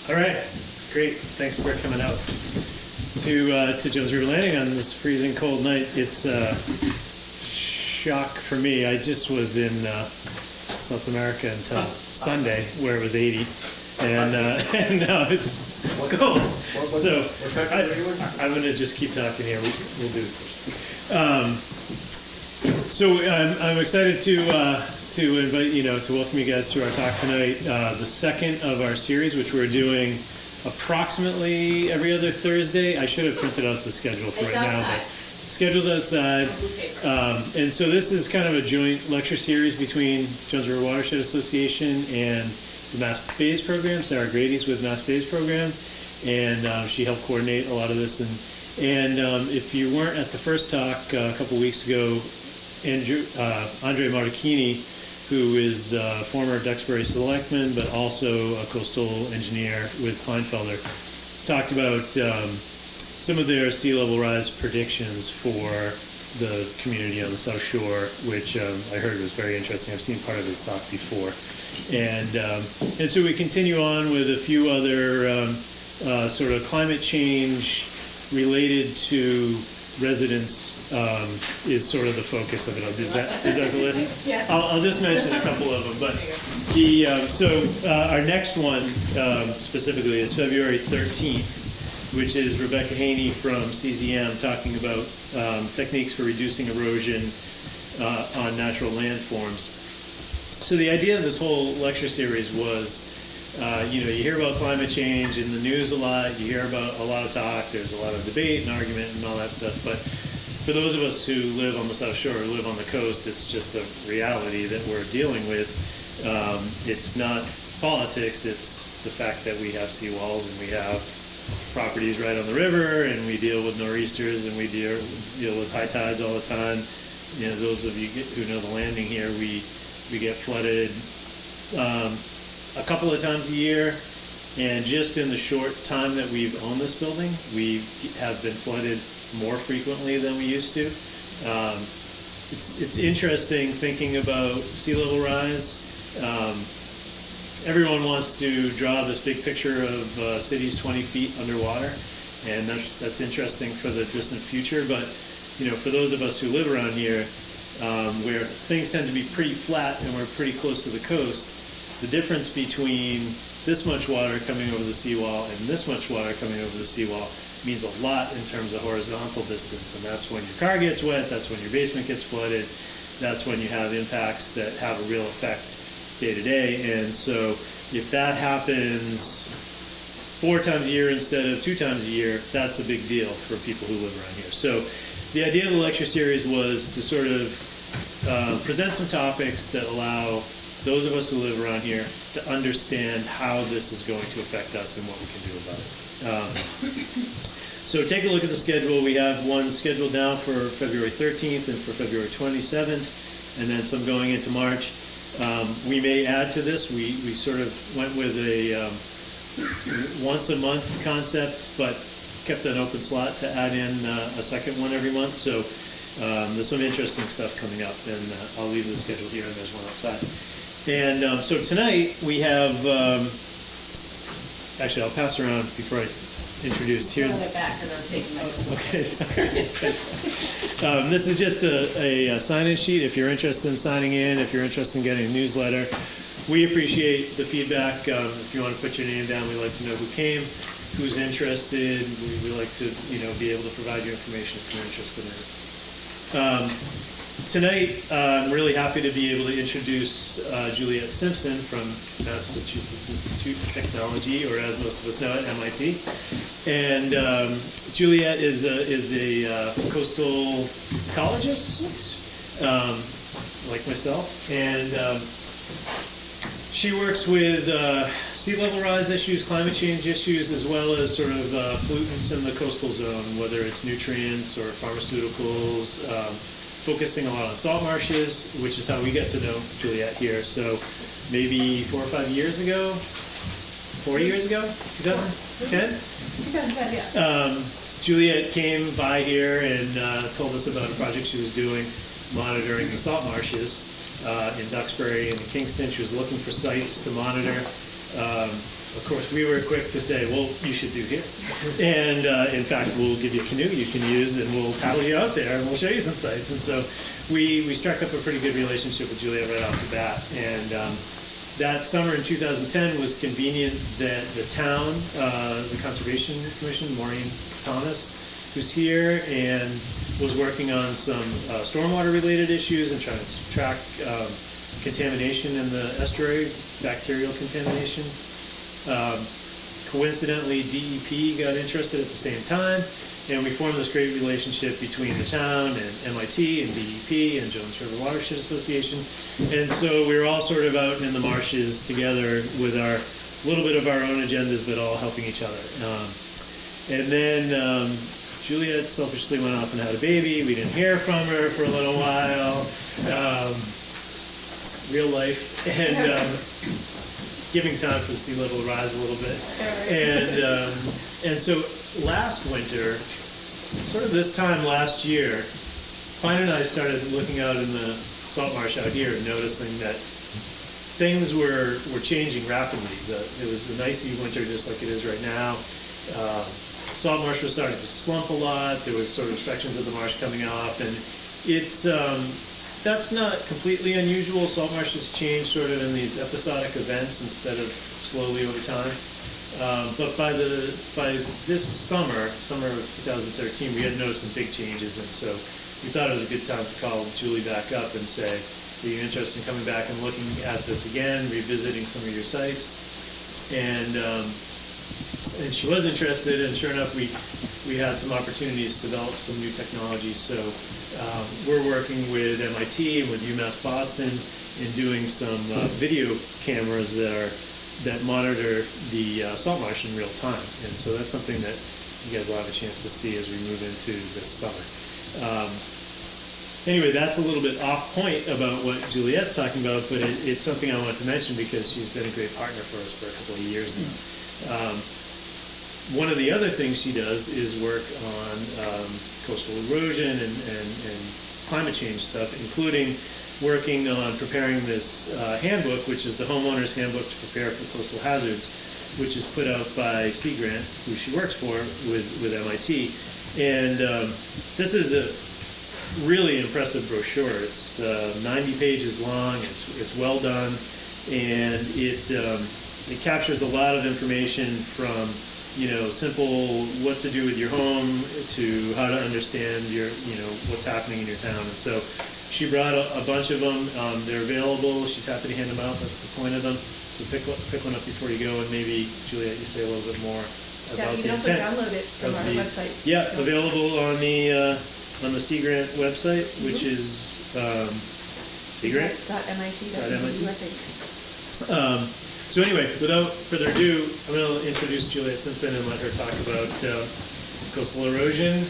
All right, great. Thanks for coming out to Jones River Landing on this freezing cold night. It's a shock for me. I just was in South America until Sunday, where it was 80, and now it's cold. So I'm going to just keep talking here. We'll do it first. So I'm excited to invite to welcome you guys to our talk tonight, the second of our series, which we're doing approximately every other Thursday. I should have printed out the schedule for right now, but schedule's outside. And so this is kind of a joint lecture series between Jones River Watershed Association and the Mass Bays program. Sarah Grady's with Mass Bays program, and she helped coordinate a lot of this. And if you weren't at the first talk a couple weeks ago, Andre Martacchini, who is former Duxbury selectman, but also a coastal engineer with Kleinfelder, talked about some of their sea level rise predictions for the community on the South Shore, which I heard was very interesting. I've seen part of his talk before. And so we continue on with a few other sort of climate change related to residents is sort of the focus of it. Is that the list? Yeah. I'll just mention a couple of them. But our next one specifically is February 13th, which is Rebecca Haney from CZM talking about techniques for reducing erosion on natural landforms. So the idea of this whole lecture series was, you hear about climate change in the news a lot, you hear about a lot of talk, there's a lot of debate and argument and all that stuff, but for those of us who live on the South Shore, who live on the coast, it's just a reality that we're dealing with. It's not politics, it's the fact that we have seawalls and we have properties right on the river, and we deal with nor'easters, and we deal with high tides all the time. Those of you who know the landing here, we get flooded a couple of times a year, and just in the short time that we've owned this building, we have been flooded more frequently than we used to. It's interesting thinking about sea level rise. Everyone wants to draw this big picture of cities 20 feet underwater, and that's interesting for the distant future. But for those of us who live around here, where things tend to be pretty flat and we're pretty close to the coast, the difference between this much water coming over the seawall and this much water coming over the seawall means a lot in terms of horizontal distance. And that's when your car gets wet, that's when your basement gets flooded, that's when you have impacts that have a real effect day to day. And so if that happens 4 times a year instead of 2 times a year, that's a big deal for people who live around here. So the idea of the lecture series was to sort of present some topics that allow those of us who live around here to understand how this is going to affect us and what we can do about it. So take a look at the schedule. We have one scheduled now for February 13th and for February 27th, and then some going into March. We may add to this. We sort of went with a once a month concept, but kept an open slot to add in a second one every month. So there's some interesting stuff coming up, and I'll leave the schedule here, and there's one outside. And so tonight we have, actually I'll pass around before I introduce. Here's back and I'm taking my okay, sorry. This is just a sign-in sheet if you're interested in signing in, if you're interested in getting a newsletter. We appreciate the feedback. If you want to put your name down, we'd like to know who came, who's interested. We like to be able to provide you information if you're interested in it. Tonight, I'm really happy to be able to introduce Juliet Simpson from Massachusetts Institute of Technology, or as most of us know it, MIT. And Juliet is a coastal ecologist, like myself, and she works with sea level rise issues, climate change issues, as well as sort of pollutants in the coastal zone, whether it's nutrients or pharmaceuticals, focusing a lot on salt marshes, which is how we get to know Juliet here. So maybe 4 or 5 years ago, 4 years ago, 2010? 2010, yeah. Juliet came by here and told us about a project she was doing monitoring the salt marshes in Duxbury and in Kingston. She was looking for sites to monitor. Of course, we were quick to say, well, you should do here. And in fact, we'll give you a canoe you can use, and we'll paddle you out there, and we'll show you some sites. And so we struck up a pretty good relationship with Juliet right off the bat. And that summer in 2010 was convenient that the town, the Conservation Commission, Maureen Thomas, who's here, and was working on some stormwater-related issues and trying to track contamination in the estuary, bacterial contamination. Coincidentally, DEP got interested at the same time, and we formed this great relationship between the town and MIT and DEP and Jones River Watershed Association. And so we were all sort of out in the marshes together with our little bit of our own agendas, but all helping each other. And then Juliet selfishly went off and had a baby. We didn't hear from her for a little while. Real life. And giving time for the sea level to rise a little bit. And so last winter, sort of this time last year, Klein and I started looking out in the salt marsh out here and noticing that things were changing rapidly. It was an icy winter just like it is right now. Salt marsh was starting to slump a lot. There was sort of sections of the marsh coming off, and it's that's not completely unusual. Salt marshes change sort of in these episodic events instead of slowly over time. But by this summer of 2013, we had noticed some big changes, and so we thought it was a good time to call Julie back up and say, are you interested in coming back and looking at this again, revisiting some of your sites? And she was interested, and sure enough, we had some opportunities to develop some new technologies. So we're working with MIT and with UMass Boston in doing some video cameras that monitor the salt marsh in real time. And so that's something that you guys will have a chance to see as we move into this summer. Anyway, that's a little bit off point about what Juliet's talking about, but it's something I wanted to mention because she's been a great partner for us for a couple of years now. One of the other things she does is work on coastal erosion and climate change stuff, including working on preparing this handbook, which is the Homeowner's Handbook to Prepare for Coastal Hazards, which is put out by Sea Grant, who she works for with MIT. And this is a really impressive brochure. It's 90 pages long. It's well done, and it captures a lot of information from simple what to do with your home to how to understand what's happening in your town. And so she brought a bunch of them. They're available. She's happy to hand them out. That's the point of them. So pick one up before you go, and maybe Juliet, you say a little bit more about the intent. Yeah, you can also download it from our website. Yeah, available on the Sea Grant website, which is seagrant.mit. I think. So anyway, without further ado, I'm going to introduce Juliet Simpson and let her talk about coastal erosion,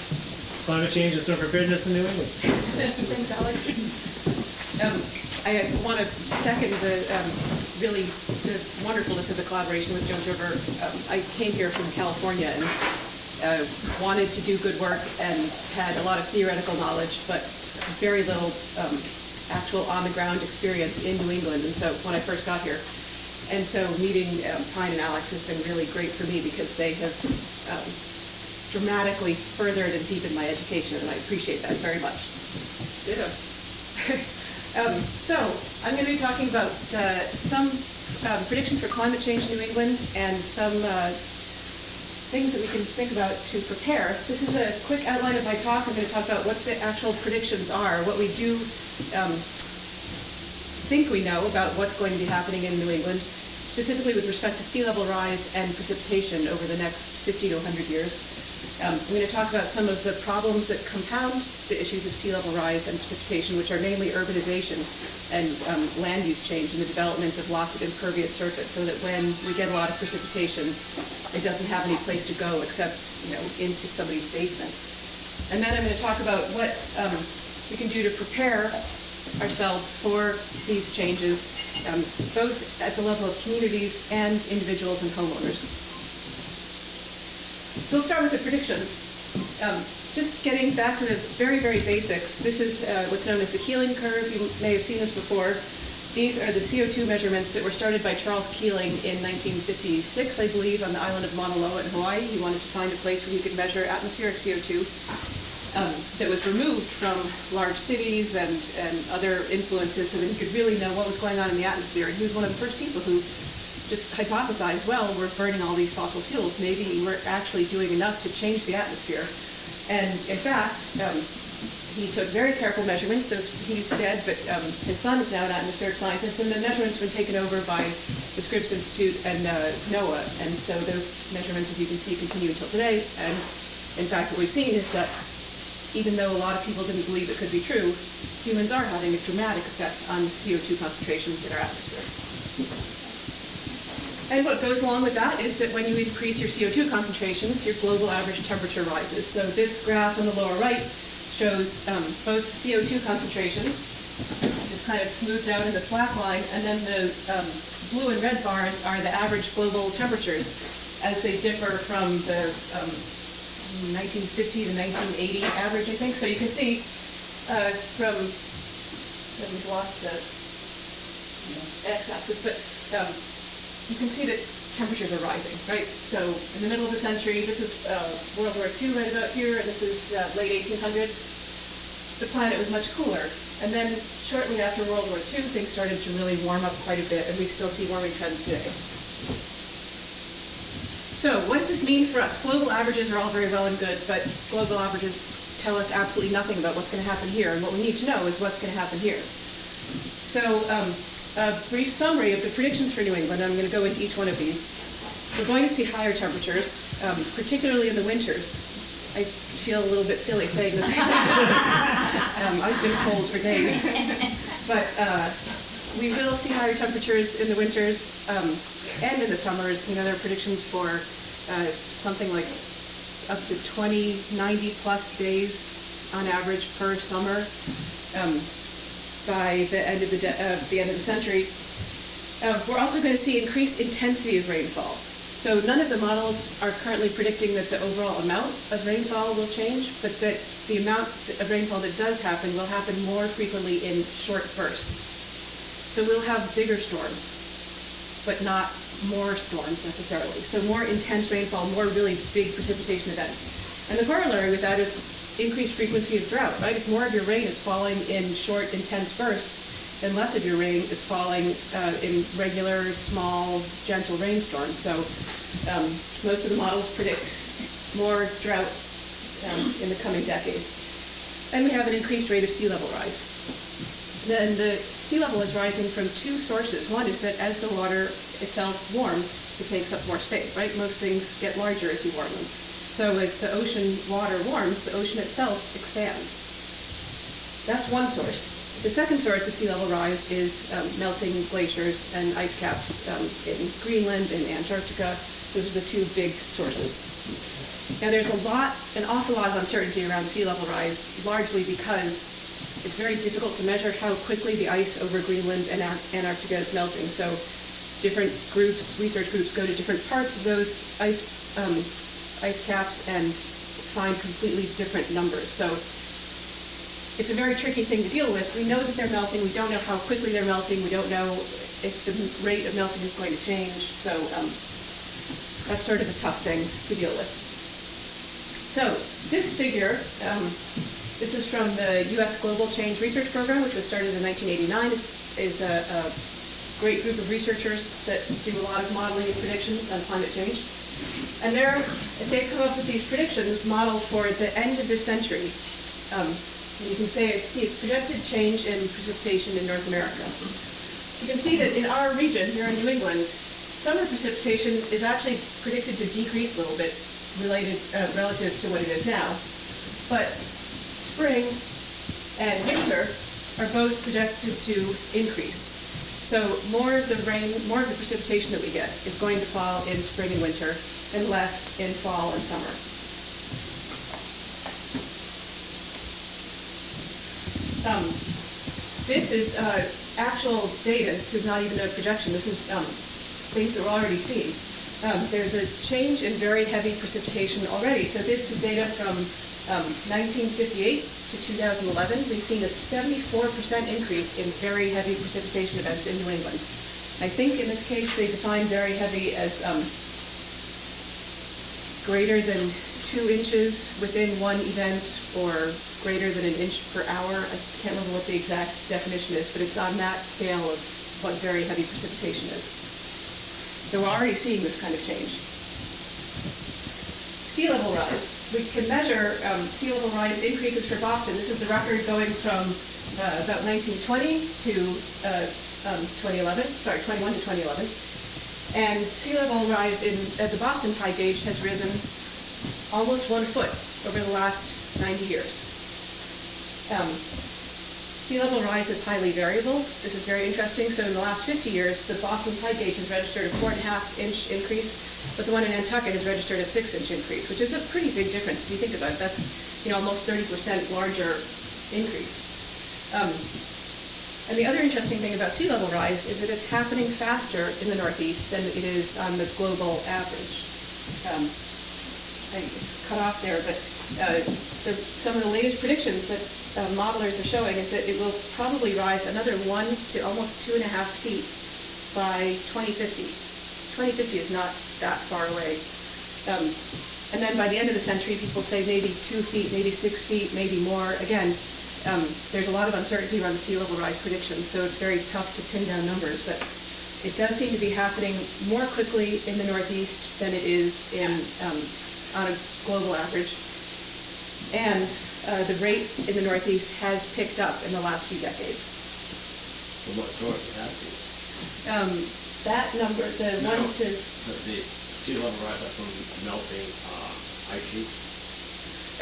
climate change, and storm preparedness in New England. Thanks, Alex. I want to second the wonderfulness of the collaboration with Jones River. I came here from California and wanted to do good work and had a lot of theoretical knowledge, but very little actual on-the-ground experience in New England. And so when I first got here, and so meeting Pine and Alex has been really great for me because they have dramatically furthered and deepened my education, and I appreciate that very much. Ditto. So I'm going to be talking about some predictions for climate change in New England and some things that we can think about to prepare. This is a quick outline of my talk. I'm going to talk about what the actual predictions are, what we do think we know about what's going to be happening in New England, specifically with respect to sea level rise and precipitation over the next 50 to 100 years. I'm going to talk about some of the problems that compound the issues of sea level rise and precipitation, which are namely urbanization and land use change and the development of lots of impervious surface, so that when we get a lot of precipitation, it doesn't have any place to go except into somebody's basement. And then I'm going to talk about what we can do to prepare ourselves for these changes, both at the level of communities and individuals and homeowners. So let's start with the predictions. Just getting back to the very, very basics, this is what's known as the Keeling Curve. You may have seen this before. These are the CO2 measurements that were started by Charles Keeling in 1956, I believe, on the island of Mauna Loa in Hawaii. He wanted to find a place where he could measure atmospheric CO2 that was removed from large cities and other influences so that he could really know what was going on in the atmosphere. And he was one of the first people who just hypothesized, well, we're burning all these fossil fuels. Maybe we're actually doing enough to change the atmosphere. And in fact, he took very careful measurements. He's dead, but his son is now an atmospheric scientist, and the measurements have been taken over by the Scripps Institute and NOAA. And so those measurements, as you can see, continue until today. And in fact, what we've seen is that even though a lot of people didn't believe it could be true, humans are having a dramatic effect on CO2 concentrations in our atmosphere. And what goes along with that is that when you increase your CO2 concentrations, your global average temperature rises. So this graph on the lower right shows both CO2 concentration, just kind of smoothed out in the black line, and then the blue and red bars are the average global temperatures as they differ from the 1950 to 1980 average, I think. So you can see we've lost the x-axis, but you can see that temperatures are rising, right? So in the middle of the century, this is World War II right about here, and this is late 1800s. The planet was much cooler. And then shortly after World War II, things started to really warm up quite a bit, and we still see warming trends today. So what does this mean for us? Global averages are all very well and good, but global averages tell us absolutely nothing about what's going to happen here, and what we need to know is what's going to happen here. So a brief summary of the predictions for New England. I'm going to go into each one of these. We're going to see higher temperatures, particularly in the winters. I feel a little bit silly saying this. I've been cold for days. But we will see higher temperatures in the winters and in the summers. You know, there are predictions for something like up to 90 plus days on average per summer. By the end of the century. We're also going to see increased intensity of rainfall. So none of the models are currently predicting that the overall amount of rainfall will change, but that the amount of rainfall that does happen will happen more frequently in short bursts. So we'll have bigger storms, but not more storms necessarily. So more intense rainfall, more really big precipitation events. And the corollary with that is increased frequency of drought, right? If more of your rain is falling in short, intense bursts, then less of your rain is falling in regular, small, gentle rainstorms. So most of the models predict more drought in the coming decades. And we have an increased rate of sea level rise. Then the sea level is rising from two sources. One is that as the water itself warms, it takes up more space, right? Most things get larger as you warm them. So as the ocean water warms, the ocean itself expands. That's one source. The second source of sea level rise is melting glaciers and ice caps in Greenland and Antarctica. Those are the two big sources. Now there's an awful lot of uncertainty around sea level rise, largely because it's very difficult to measure how quickly the ice over Greenland and Antarctica is melting. So different groups, research groups, go to different parts of those ice caps and find completely different numbers. So it's a very tricky thing to deal with. We know that they're melting. We don't know how quickly they're melting. We don't know if the rate of melting is going to change. So that's sort of a tough thing to deal with. So this figure, this is from the U.S. Global Change Research Program, which was started in 1989. Is a great group of researchers that do a lot of modeling and predictions on climate change. And they've come up with these predictions modeled for the end of this century. And you can see it's projected change in precipitation in North America. You can see that in our region, here in New England, summer precipitation is actually predicted to decrease a little bit relative to what it is now. But spring and winter are both projected to increase. So more of the precipitation that we get is going to fall in spring and winter, and less in fall and summer. This is actual data. This is not even a projection. This is things that we're already seeing. There's a change in very heavy precipitation already. So this is data from 1958 to 2011, we've seen a 74% increase in very heavy precipitation events in New England. I think in this case they define very heavy as greater than 2 inches within one event or greater than an inch per hour. I can't remember what the exact definition is, but it's on that scale of what very heavy precipitation is. So we're already seeing this kind of change. Sea level rise. We can measure sea level rise increases for Boston. This is the record going from about 1920 to 2011, sorry, 21 to 2011. And sea level rise at the Boston tide gauge has risen almost 1 foot over the last 90 years. Sea level rise is highly variable. This is very interesting. So in the last 50 years, the Boston tide gauge has registered a 4.5-inch increase, but the one in Nantucket has registered a 6-inch increase, which is a pretty big difference if you think about it. That's almost 30% larger increase. And the other interesting thing about sea level rise is that it's happening faster in the Northeast than it is on the global average. It's cut off there, but some of the latest predictions that modelers are showing is that it will probably rise another 1 to almost 2.5 feet by 2050. 2050 is not that far away. And then by the end of the century, people say maybe 2 feet, maybe 6 feet, maybe more. Again, there's a lot of uncertainty around the sea level rise predictions, so it's very tough to pin down numbers, but it does seem to be happening more quickly in the Northeast than it is on a global average. And the rate in the Northeast has picked up in the last few decades. From what source would that be? That number, the No, 1 to... The sea level rise up from melting ice sheets?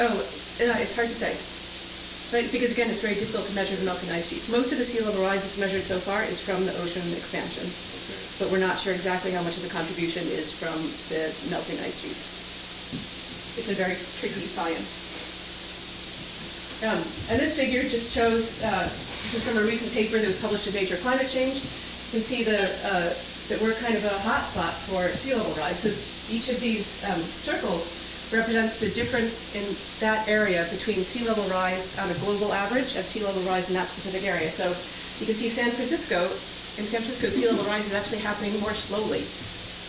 Oh, it's hard to say. Right, because again, it's very difficult to measure the melting ice sheets. Most of the sea level rise that's measured so far is from the ocean expansion, but we're not sure exactly how much of the contribution is from the melting ice sheets. It's a very tricky science. And this figure just shows, this is from a recent paper that was published in Nature Climate Change. You can see that we're kind of a hotspot for sea level rise. So each of these circles represents the difference in that area between sea level rise on a global average and sea level rise in that specific area. So you can see in San Francisco, sea level rise is actually happening more slowly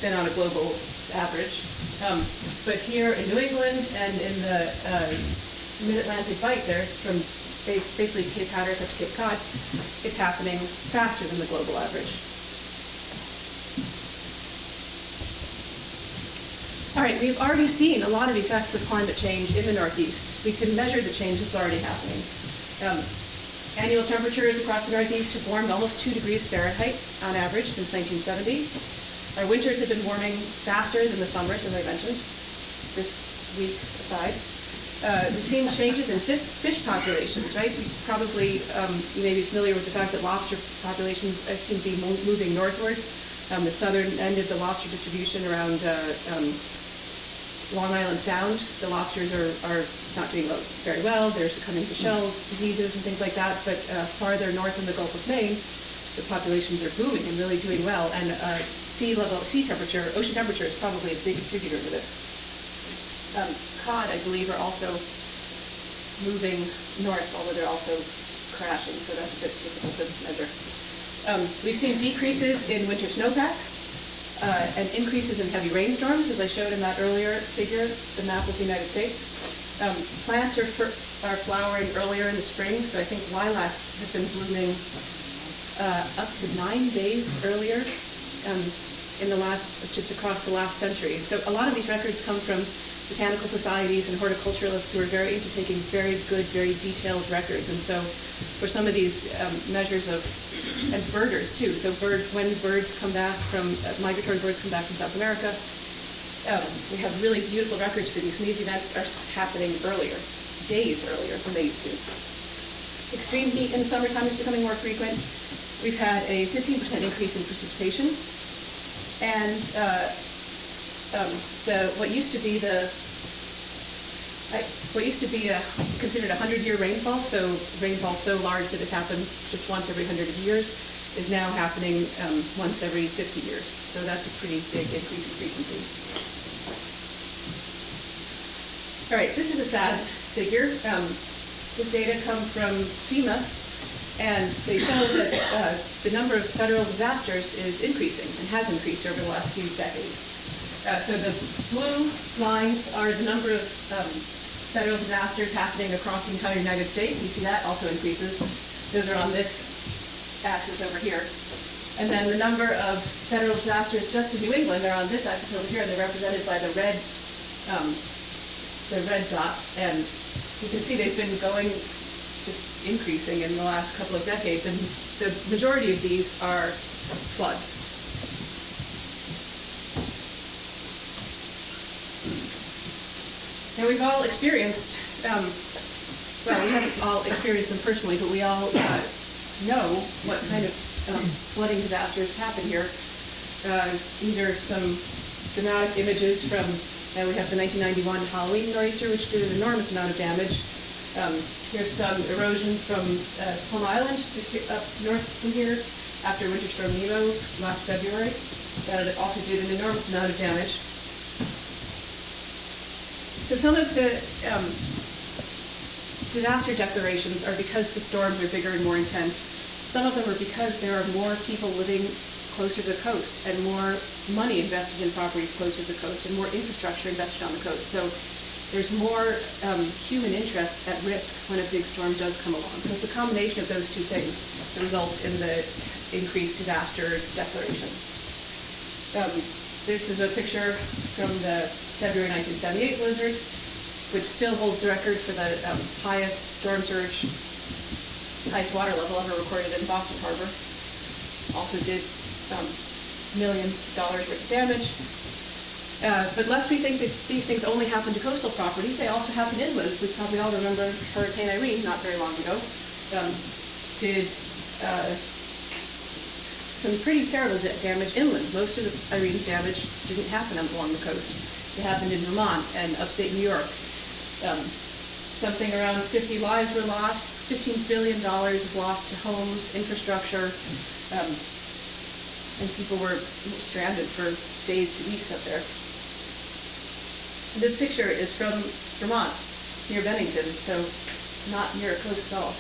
than on a global average. But here in New England and in the Mid-Atlantic Bight there, from basically Cape Hatteras up to Cape Cod, it's happening faster than the global average. All right, we've already seen a lot of effects of climate change in the Northeast. We can measure the change that's already happening. Annual temperatures across the Northeast have warmed almost 2 degrees Fahrenheit on average since 1970. Our winters have been warming faster than the summers, as I mentioned, this week aside. We've seen changes in fish populations, right? You may be familiar with the fact that lobster populations seem to be moving northward. The southern end of the lobster distribution around Long Island Sound, the lobsters are not doing very well. They're succumbing to shell diseases and things like that. But farther north in the Gulf of Maine, the populations are booming and really doing well. And ocean temperature is probably a big contributor to this. Cod, I believe, are also moving north, although they're also crashing, so that's a bit difficult to measure. We've seen decreases in winter snowpack and increases in heavy rainstorms, as I showed in that earlier figure, the map of the United States. Plants are flowering earlier in the spring, so I think lilacs have been blooming up to 9 days earlier just across the last century. So a lot of these records come from botanical societies and horticulturalists who are very into taking very good, very detailed records. And so for some of these measures and birders too. So when migratory birds come back from South America, we have really beautiful records for these. And these events are happening earlier, days earlier than they used to. Extreme heat in the summertime is becoming more frequent. We've had a 15% increase in precipitation. And what used to be considered a 100-year rainfall, so rainfall so large that it happens just once every 100 years, is now happening once every 50 years. So that's a pretty big increase in frequency. All right, this is a sad figure. This data come from FEMA, and they show that the number of federal disasters is increasing and has increased over the last few decades. So the blue lines are the number of federal disasters happening across the entire United States. You see that also increases. Those are on this axis over here. And then the number of federal disasters just in New England are on this axis over here, and they're represented by the red dots. And you can see they've been going, just increasing in the last couple of decades, and the majority of these are floods. And we've all experienced, well, we haven't all experienced them personally, but we all know what kind of flooding disasters happen here. These are some dramatic images from, we have the 1991 Halloween nor'easter, which did an enormous amount of damage. Here's some erosion from Plum Island, just up north from here, after Winter Storm Nemo last February. That also did an enormous amount of damage. So some of the disaster declarations are because the storms are bigger and more intense. Some of them are because there are more people living closer to the coast and more money invested in properties closer to the coast and more infrastructure invested on the coast. So there's more human interest at risk when a big storm does come along. So it's a combination of those two things that results in the increased disaster declaration. This is a picture from the February 1978 blizzard, which still holds the record for the highest storm surge, highest water level ever recorded in Boston Harbor. Also did millions of dollars worth of damage. But lest we think that these things only happen to coastal properties, they also happen inland. We probably all remember Hurricane Irene not very long ago. Did some pretty terrible damage inland. Most of the Irene's damage didn't happen along the coast. It happened in Vermont and upstate New York. Something around 50 lives were lost, $15 billion lost to homes, infrastructure, and people were stranded for days to weeks up there. This picture is from Vermont, near Bennington, so not near a coast at all.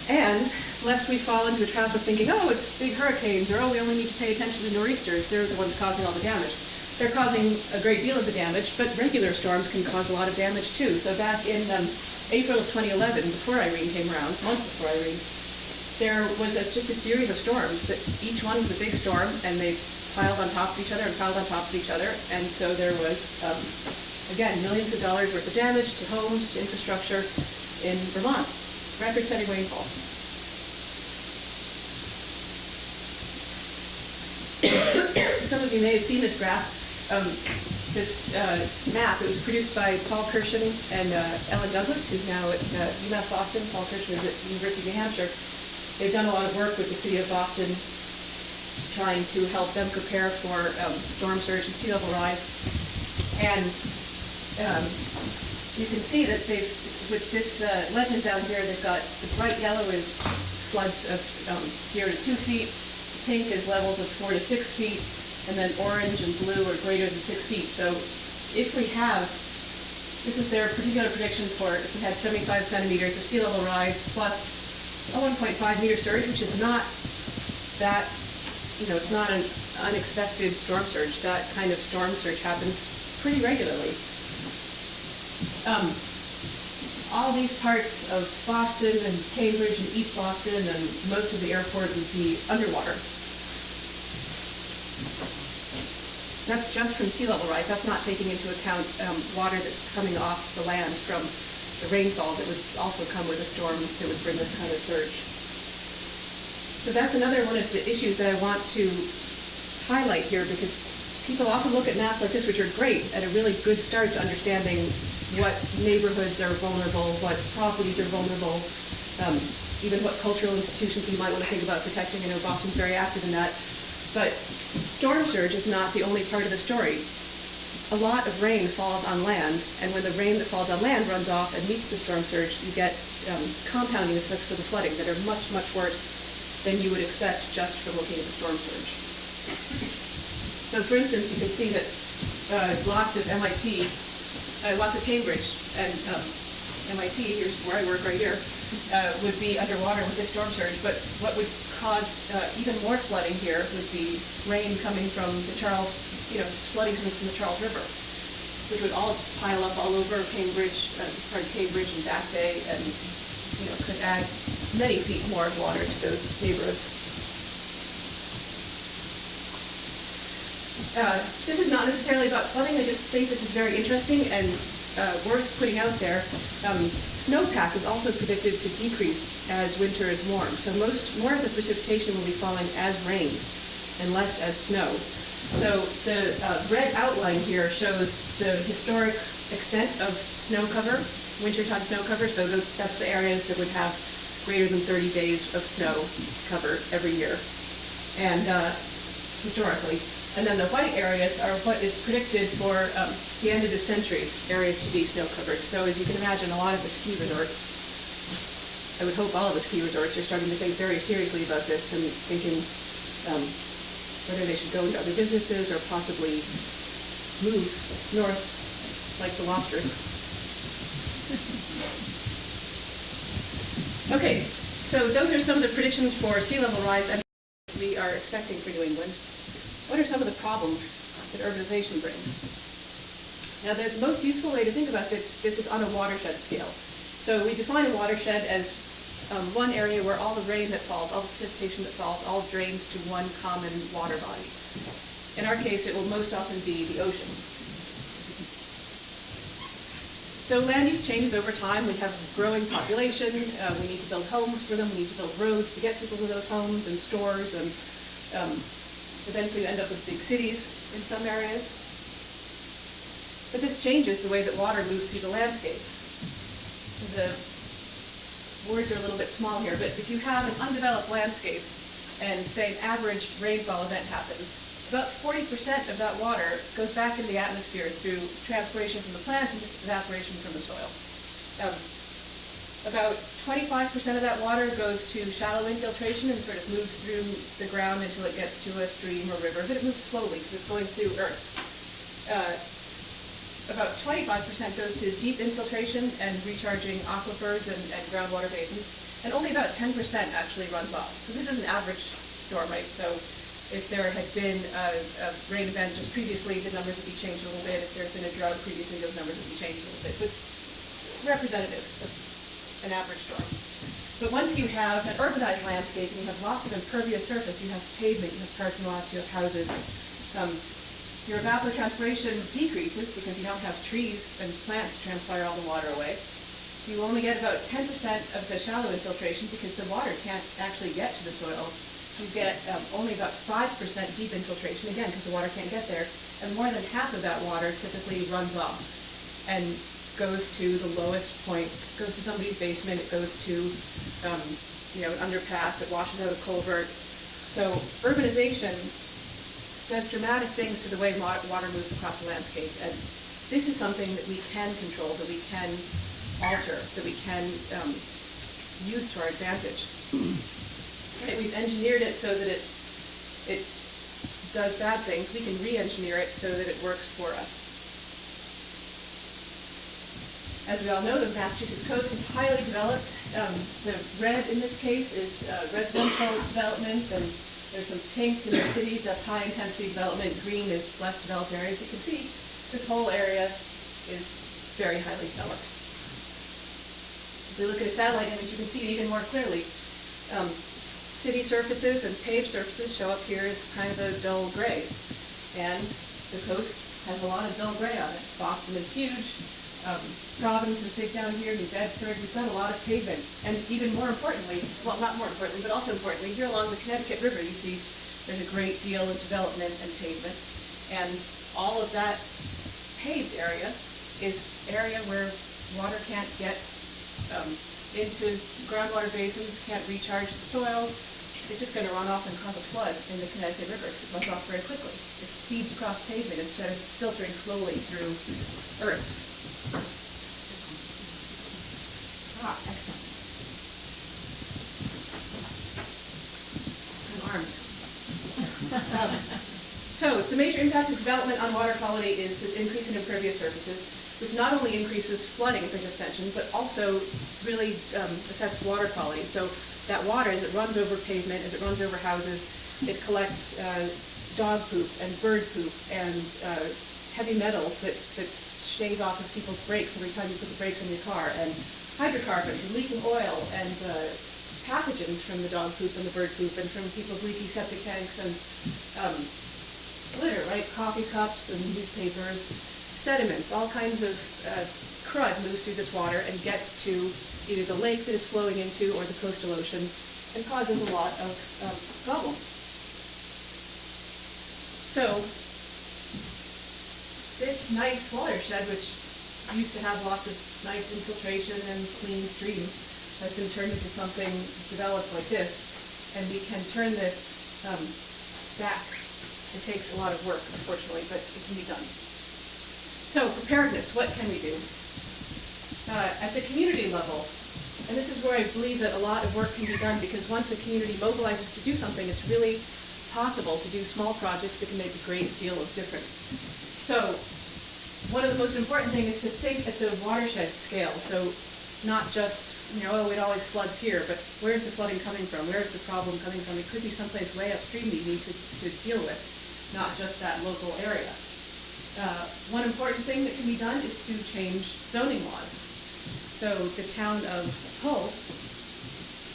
And lest we fall into the trap of thinking, oh, it's big hurricanes, or oh, we only need to pay attention to nor'easters, they're the ones causing all the damage. They're causing a great deal of the damage, but regular storms can cause a lot of damage too. So back in April of 2011, before Irene came around, months before Irene, there was just a series of storms that each one was a big storm, and they piled on top of each other and piled on top of each other. And so there was, again, millions of dollars worth of damage to homes, to infrastructure in Vermont. Record-setting rainfall. Some of you may have seen this graph. This map, it was produced by Paul Kirshen and Ellen Douglas, who's now at UMass Boston. Paul Kirshen is at the University of New Hampshire. They've done a lot of work with the city of Boston trying to help them prepare for storm surge and sea level rise. And you can see that they've, with this legend down here, they've got the bright yellow is floods of 0 to 2 feet, pink is levels of 4 to 6 feet, and then orange and blue are greater than 6 feet. So if we have, this is their particular prediction for if we had 75 centimeters of sea level rise plus a 1.5 meter surge, which is not that, it's not an unexpected storm surge. That kind of storm surge happens pretty regularly. All these parts of Boston and Cambridge and East Boston and most of the airport would be underwater. That's just from sea level rise. That's not taking into account water that's coming off the land from the rainfall that would also come with a storm that would bring this kind of surge. So that's another one of the issues that I want to highlight here, because people often look at maps like this, which are great, and a really good start to understanding what neighborhoods are vulnerable, what properties are vulnerable, even what cultural institutions we might want to think about protecting. I know Boston's very active in that. But storm surge is not the only part of the story. A lot of rain falls on land, and when the rain that falls on land runs off and meets the storm surge, you get compounding effects of the flooding that are much, much worse than you would expect just from looking at the storm surge. So for instance, you can see that lots of MIT lots of Cambridge and MIT, here's where I work right here, would be underwater with this storm surge. But what would cause even more flooding here would be rain coming from the Charles, flooding coming from the Charles River, which would all pile up all over Cambridge, part of Cambridge and Back Bay, and could add many feet more of water to those neighborhoods. This is not necessarily about flooding. I just think this is very interesting and worth putting out there. Snowpack is also predicted to decrease as winter is warm. So more of the precipitation will be falling as rain and less as snow. So the red outline here shows the historic extent of snow cover, wintertime snow cover. So that's the areas that would have greater than 30 days of snow cover every year, and historically. And then the white areas are what is predicted for the end of the century, areas to be snow covered. So as you can imagine, a lot of the ski resorts, I would hope all of the ski resorts are starting to think very seriously about this and thinking whether they should go into other businesses or possibly move north like the lobsters. Okay, so those are some of the predictions for sea level rise and we are expecting for New England. What are some of the problems that urbanization brings? Now, the most useful way to think about this is on a watershed scale. So we define a watershed as one area where all the rain that falls, all the precipitation that falls, all drains to one common water body. In our case, it will most often be the ocean. So land use changes over time. We have growing population. We need to build homes for them. We need to build roads to get people to those homes and stores, and eventually end up with big cities in some areas. But this changes the way that water moves through the landscape. The words are a little bit small here, but if you have an undeveloped landscape and, say, an average rainfall event happens, about 40% of that water goes back into the atmosphere through transpiration from the plants and just evaporation from the soil. About 25% of that water goes to shallow infiltration and sort of moves through the ground until it gets to a stream or river, but it moves slowly because it's going through earth. About 25% goes to deep infiltration and recharging aquifers and groundwater basins, and only about 10% actually runs off. So this is an average storm, right? So if there had been a rain event just previously, the numbers would be changed a little bit. If there's been a drought previously, those numbers would be changed a little bit. But it's representative of an average storm. But once you have an urbanized landscape and you have lots of impervious surface, you have pavement, you have parking lots, you have houses, your evapotranspiration decreases because you don't have trees and plants to transpire all the water away. You only get about 10% of the shallow infiltration because the water can't actually get to the soil. You get only about 5% deep infiltration, again, because the water can't get there, and more than half of that water typically runs off and goes to the lowest point, goes to somebody's basement, it goes to an underpass, it washes out a culvert. So urbanization does dramatic things to the way water moves across the landscape, and this is something that we can control, that we can alter, that we can use to our advantage. Right? We've engineered it so that it does bad things. We can re-engineer it so that it works for us. As we all know, the Massachusetts coast is highly developed. The red in this case is residential development, and there's some pink in the cities. That's high-intensity development. Green is less developed areas. You can see this whole area is very highly developed. If we look at a satellite image, you can see it even more clearly. City surfaces and paved surfaces show up here as kind of a dull gray, and the coast has a lot of dull gray on it. Boston is huge. Providence is big down here, New Bedford, we've got a lot of pavement. And even more importantly, well, not more importantly, but also importantly, here along the Connecticut River, you see there's a great deal of development and pavement. And all of that paved area is area where water can't get into groundwater basins, can't recharge the soil. It's just going to run off and cause a flood in the Connecticut River because it runs off very quickly. It speeds across pavement instead of filtering slowly through earth. Excellent. I'm armed. So the major impact of development on water quality is this increase in impervious surfaces. which not only increases flooding, as I just mentioned, but also really affects water quality. So that water, as it runs over pavement, as it runs over houses, it collects dog poop and bird poop and heavy metals that shave off of people's brakes every time you put the brakes on your car, and hydrocarbons and leaking oil and pathogens from the dog poop and the bird poop and from people's leaky septic tanks and litter, right? Coffee cups and newspapers, sediments, all kinds of crud moves through this water and gets to either the lake that it's flowing into or the coastal ocean and causes a lot of problems. So this nice watershed, which used to have lots of nice infiltration and clean streams, has been turned into something developed like this, and we can turn this back. It takes a lot of work, unfortunately, but it can be done. So preparedness, what can we do? At the community level, and this is where I believe that a lot of work can be done, because once a community mobilizes to do something, it's really possible to do small projects that can make a great deal of difference. So one of the most important things is to think at the watershed scale. So not just, oh, it always floods here, but where's the flooding coming from? Where's the problem coming from? It could be someplace way upstream that you need to deal with, not just that local area. One important thing that can be done is to change zoning laws. So the town of Hull,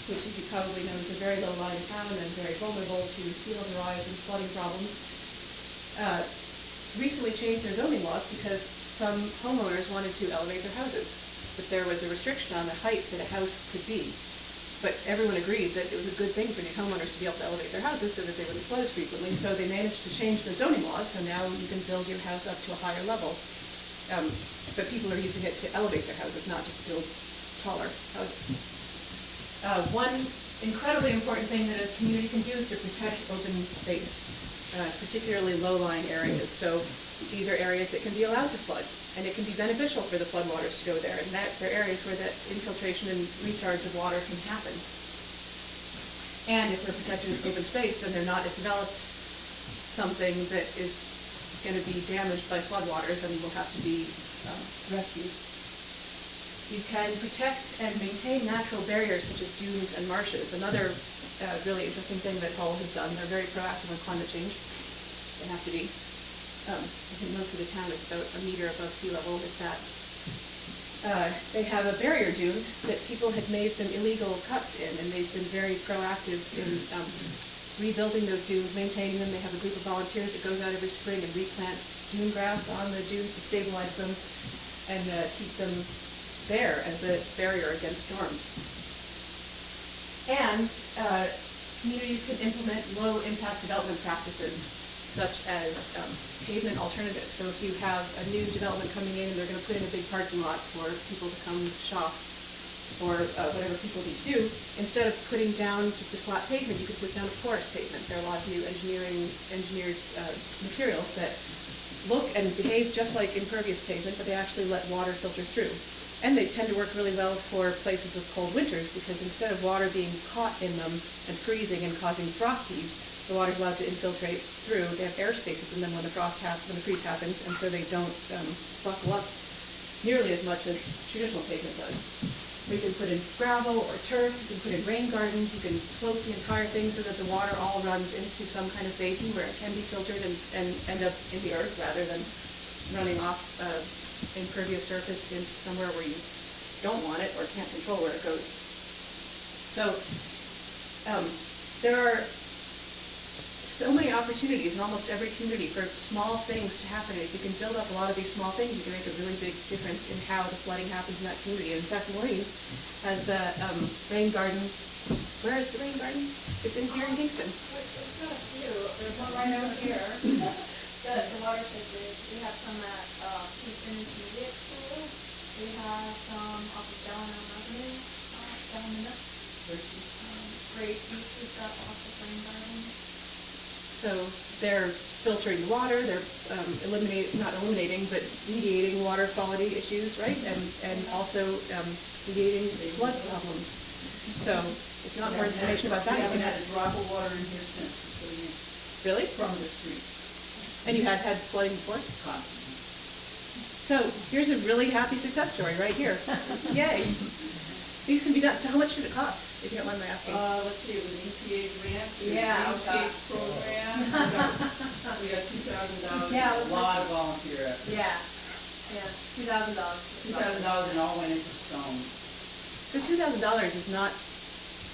which, as you probably know, is a very low-lying town and very vulnerable to sea level rise and flooding problems, recently changed their zoning laws because some homeowners wanted to elevate their houses, but there was a restriction on the height that a house could be. But everyone agreed that it was a good thing for these homeowners to be able to elevate their houses so that they wouldn't flood as frequently, so they managed to change the zoning laws, so now you can build your house up to a higher level. But people are using it to elevate their houses, not just build taller houses. One incredibly important thing that a community can do is to protect open space, particularly low-lying areas. So these are areas that can be allowed to flood, and it can be beneficial for the floodwaters to go there, and they're areas where that infiltration and recharge of water can happen. And if they're protected as open space, then they're not developed something that is going to be damaged by floodwaters and will have to be rescued. You can protect and maintain natural barriers such as dunes and marshes. Another really interesting thing that Hull has done, they're very proactive on climate change. They have to be. I think most of the town is about a meter above sea level, if that. They have a barrier dune that people had made some illegal cuts in, and they've been very proactive in rebuilding those dunes, maintaining them. They have a group of volunteers that goes out every spring and replants dune grass on the dunes to stabilize them and keep them there as a barrier against storms. And communities can implement low-impact development practices, such as pavement alternatives. So if you have a new development coming in and they're going to put in a big parking lot for people to come shop or whatever people need to do, instead of putting down just a flat pavement, you could put down a porous pavement. There are a lot of new engineered materials that look and behave just like impervious pavement, but they actually let water filter through. And they tend to work really well for places with cold winters, because instead of water being caught in them and freezing and causing frost heaves, the water is allowed to infiltrate through. They have air spaces in them when the freeze happens, and so they don't buckle up nearly as much as traditional pavement does. You can put in gravel or turf, you can put in rain gardens, you can slope the entire thing so that the water all runs into some kind of basin where it can be filtered and end up in the earth rather than running off impervious surface into somewhere where you don't want it or can't control where it goes. So there are so many opportunities in almost every community for small things to happen. If you can build up a lot of these small things, you can make a really big difference in how the flooding happens in that community. And in fact, Maureen has a rain garden. Where is the rain garden? It's in here in Kingston. We've got a few. There's one right over here. The watershed bridge. We have some at Kingston Intermediate School. We have some up at Delano Avenue, down in the Great East. We've got lots of rain gardens. So they're filtering the water, they're not eliminating, but mediating water quality issues, right? And also mediating flood problems. So if you want more information about that, you can had a drop of water in here since putting it Really? from the street. And you had flooding before? Constantly. So here's a really happy success story right here. Yay. These can be done. So how much did it cost, if you don't mind my asking? Let's see, it was an EPA grant, it was Yeah, an okay. EPA program. We got $2,000, Yeah, a lot of volunteer effort. Yeah, $2,000. $2,000 and all went into stone. So $2,000 is not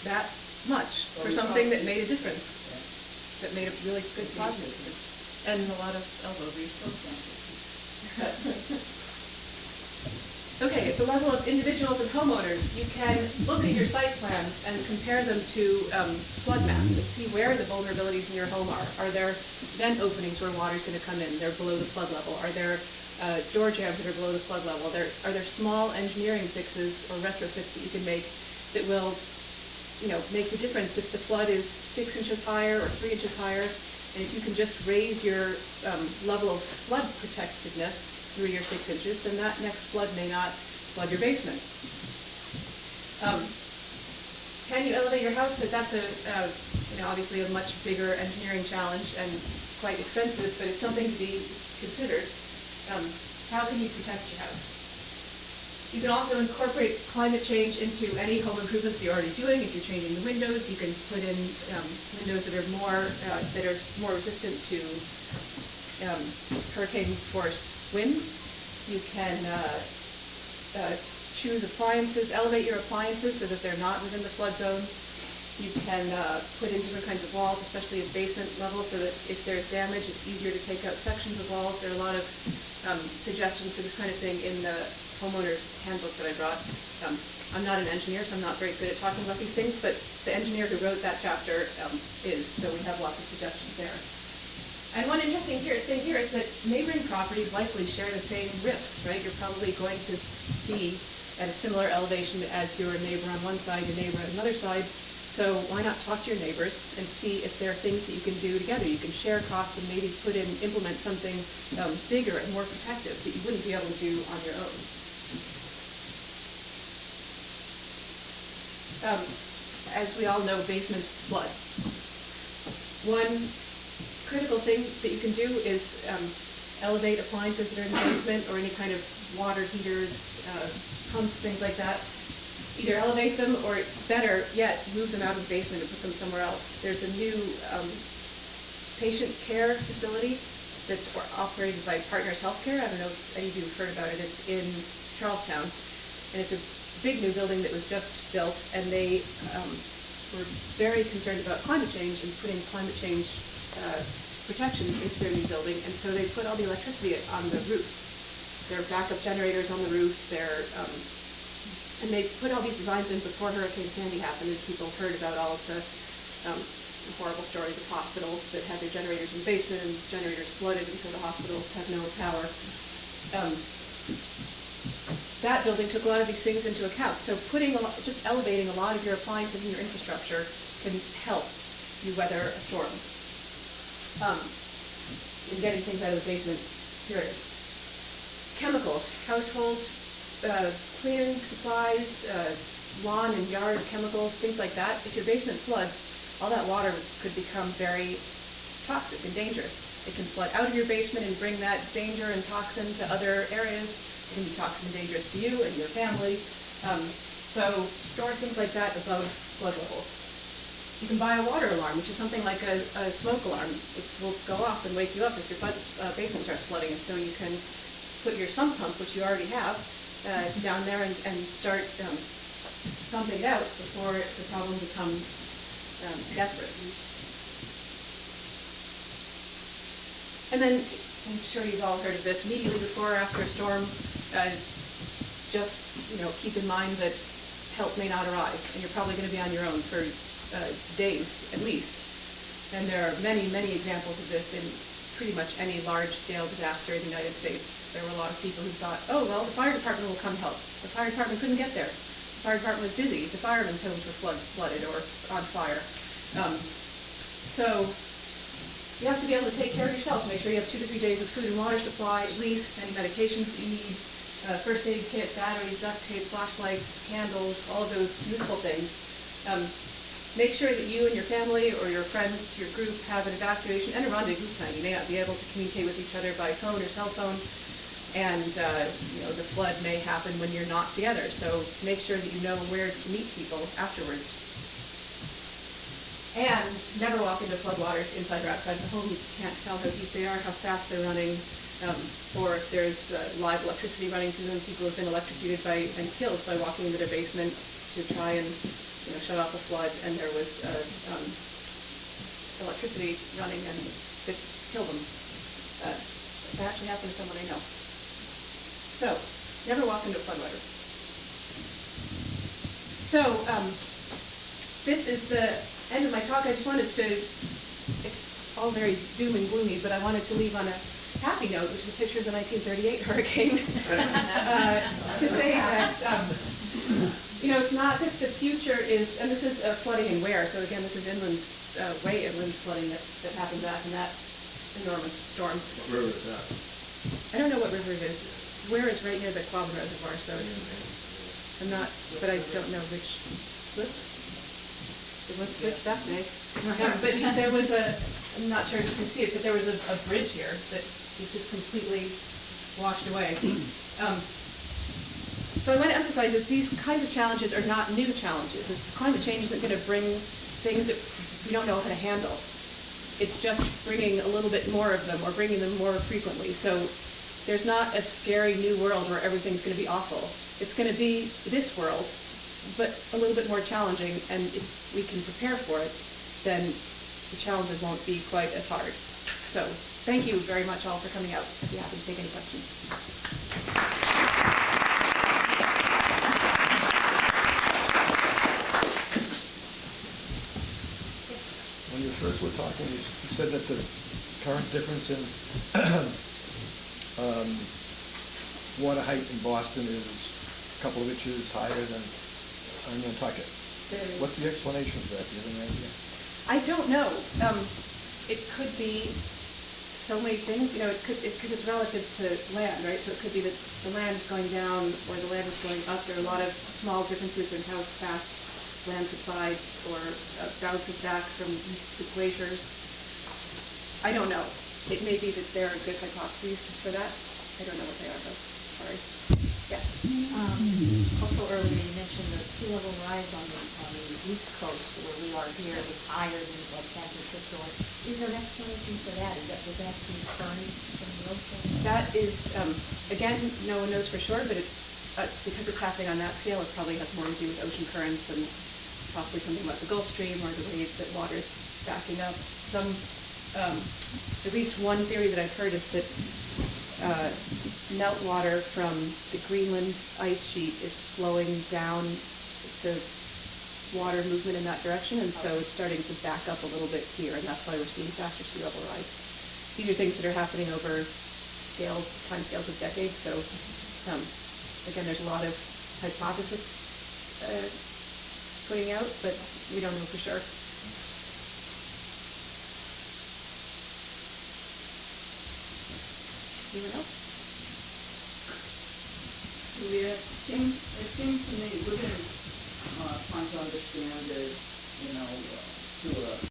that much for something that made a difference, that made a really good positive difference, and a lot of elbow grease. So expensive. Okay, at the level of individuals and homeowners, you can look at your site plans and compare them to flood maps and see where the vulnerabilities in your home are. Are there vent openings where water's going to come in? They're below the flood level. Are there door jams that are below the flood level? Are there small engineering fixes or retrofits that you can make that will, make the difference if the flood is 6 inches higher or 3 inches higher? And if you can just raise your level of flood protectiveness 3 or 6 inches, then that next flood may not flood your basement. Can you elevate your house? That's obviously a much bigger engineering challenge and quite expensive, but it's something to be considered. How can you protect your house? You can also incorporate climate change into any home improvements you're already doing. If you're changing the windows, you can put in windows that are more resistant to hurricane-force winds. You can choose appliances, elevate your appliances so that they're not within the flood zone. You can put in different kinds of walls, especially at basement level, so that if there's damage, it's easier to take out sections of walls. There are a lot of suggestions for this kind of thing in the homeowner's handbook that I brought. I'm not an engineer, so I'm not very good at talking about these things, but the engineer who wrote that chapter is, so we have lots of suggestions there. And one interesting thing here is that neighboring properties likely share the same risks, right? You're probably going to be at a similar elevation as your neighbor on one side, your neighbor on another side. So why not talk to your neighbors and see if there are things that you can do together? You can share costs and maybe implement something bigger and more protective that you wouldn't be able to do on your own. As we all know, basements flood. One critical thing that you can do is elevate appliances that are in the basement or any kind of water heaters, pumps, things like that. Either elevate them or, better yet, move them out of the basement and put them somewhere else. There's a new patient care facility that's operated by Partners Healthcare. I don't know if any of you have heard about it. It's in Charlestown, and it's a big new building that was just built, and they were very concerned about climate change and putting climate change protections into their new building, and so they put all the electricity on the roof. There are backup generators on the roof. And they put all these designs in before Hurricane Sandy happened, and people heard about all of the horrible stories of hospitals that had their generators in the basement, and generators flooded, and so the hospitals have no power. That building took a lot of these things into account. So just elevating a lot of your appliances and your infrastructure can help you weather a storm. In getting things out of the basement, period. Chemicals, household cleaning supplies, lawn and yard chemicals, things like that. If your basement floods, all that water could become very toxic and dangerous. It can flood out of your basement and bring that danger and toxin to other areas. It can be toxic and dangerous to you and your family. So store things like that above flood levels. You can buy a water alarm, which is something like a smoke alarm. It will go off and wake you up if your basement starts flooding, and so you can put your sump pump, which you already have, down there and start pumping it out before the problem becomes desperate. And then, I'm sure you've all heard of this, immediately before or after a storm, just keep in mind that help may not arrive, and you're probably going to be on your own for days at least. And there are many, many examples of this in pretty much any large-scale disaster in the United States. There were a lot of people who thought, oh, well, the fire department will come help. The fire department couldn't get there. The fire department was busy. The firemen's homes were flooded or on fire. So you have to be able to take care of yourself. Make sure you have 2 to 3 days of food and water supply, at least, any medications that you need, first aid kit, batteries, duct tape, flashlights, candles, all of those useful things. Make sure that you and your family or your friends, your group, have an evacuation and a rendezvous plan. You may not be able to communicate with each other by phone or cell phone. And the flood may happen when you're not together, so make sure that you know where to meet people afterwards. And never walk into floodwaters inside or outside the home. You can't tell how deep they are, how fast they're running, or if there's live electricity running through them. People have been electrocuted and killed by walking into their basement to try and shut off the flood, and there was electricity running and it killed them. That actually happened to someone I know. So, never walk into a floodwater. So, this is the end of my talk. I just wanted to, it's all very doom and gloomy, but I wanted to leave on a happy note, which is a picture of the 1938 hurricane, to say that, it's not that the future is, and this is flooding in Ware, so again, this is inland, way inland flooding that happened back in that enormous storm. What river is that? I don't know what river it is. Ware is right near the Quabbin Reservoir, so it's, I'm not, but I don't know which slip. It was slipped that day. But there was I'm not sure if you can see it, but there was a bridge here that was just completely washed away. So I want to emphasize that these kinds of challenges are not new challenges. Climate change isn't going to bring things that we don't know how to handle. It's just bringing a little bit more of them or bringing them more frequently. So there's not a scary new world where everything's going to be awful. It's going to be this world, but a little bit more challenging, and if we can prepare for it, then the challenges won't be quite as hard. So thank you very much all for coming out. I'd be happy to take any questions. When you first were talking, you said that the current difference in water height in Boston is a couple of inches higher than Nantucket. What's the explanation for that? Do you have any idea? I don't know. It could be so many things. Because it's relative to land, right? So it could be that the land is going down or the land is going up. There are a lot of small differences in how fast land subsides or bounces back from the glaciers. I don't know. It may be that there are good hypotheses for that. I don't know what they are, though. Sorry. Yes. Also earlier you mentioned the sea level rise on the east coast where we are here is higher than what San Francisco is. Is there an explanation for that? Was that the current from the ocean? That is, again, no one knows for sure, but it's because it's happening on that scale, it probably has more to do with ocean currents and possibly something about the Gulf Stream or the way that water is backing up. At least one theory that I've heard is that meltwater from the Greenland ice sheet is slowing down the water movement in that direction, and so it's starting to back up a little bit here, and that's why we're seeing faster sea level rise. These are things that are happening over time scales of decades, so again, there's a lot of hypothesis putting out, but we don't know for sure. Anyone else? Juliet, it seems to me we're going to try to understand it, to a